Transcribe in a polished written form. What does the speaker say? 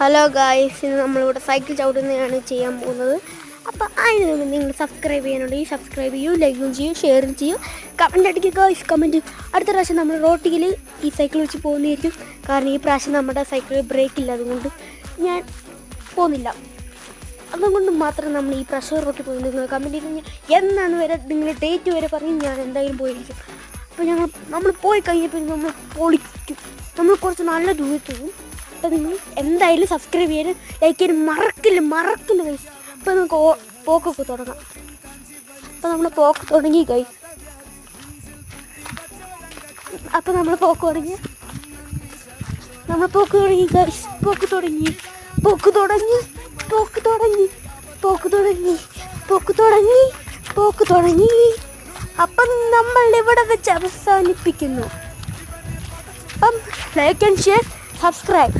Hello guys, ഇന്ന് നമ്മളിവിടെ cycle ചവിട്ടുന്നതാണ് ചെയ്യാൻ പോകുന്നത്. അപ്പോൾ അതിന് മുമ്പ് നിങ്ങൾ സബ്സ്ക്രൈബ് ചെയ്യാനുണ്ടെങ്കിൽ സബ്സ്ക്രൈബ് ചെയ്യൂ, ലൈക്കും ചെയ്യൂ, ഷെയറും ചെയ്യൂ, കമൻറ്റ് അടിക്കുക ഗായ്സ്. കമൻറ്റ് അടുത്ത പ്രാവശ്യം നമ്മൾ റോട്ടിൽ ഈ സൈക്കിൾ വെച്ച് പോകുന്നതായിരിക്കും. കാരണം ഈ പ്രാവശ്യം നമ്മുടെ സൈക്കിളിൽ ബ്രേക്കില്ല, അതുകൊണ്ട് ഞാൻ പോകുന്നില്ല. അതുകൊണ്ട് മാത്രം നമ്മൾ ഈ പ്രാവശ്യം റോട്ടിൽ പോകുന്നത്. നിങ്ങൾ കമൻറ്റ് ചെയ്ത് എന്നാണ് വരെ നിങ്ങൾ ഡേറ്റ് വരെ പറഞ്ഞ് ഞാൻ എന്തായാലും പോയിരിക്കും. അപ്പോൾ നമ്മൾ പോയി കഴിഞ്ഞപ്പോൾ നമ്മൾ പൊളിക്കും. നമ്മൾ കുറച്ച് നല്ല ദൂരത്ത് പോകും. അപ്പോൾ നിങ്ങൾ എന്തായാലും സബ്സ്ക്രൈബ് ചെയ്യാനും ലൈക്ക് ചെയ്യാനും മറക്കില്ല ഗൈസ്. അപ്പോൾ നമുക്ക് പോക്കൊക്കെ തുടങ്ങാം. അപ്പോൾ നമ്മൾ പോക്ക് തുടങ്ങി ഗൈസ്. അപ്പോൾ നമ്മൾ പോക്ക് തുടങ്ങി ഗൈസ്. പോക്ക് തുടങ്ങി. അപ്പം നമ്മൾ ഇവിടെ വെച്ച് അവസാനിപ്പിക്കുന്നു. അപ്പം ലൈക്ക് ആൻഡ് ഷെയർ, സബ്സ്ക്രൈബ്.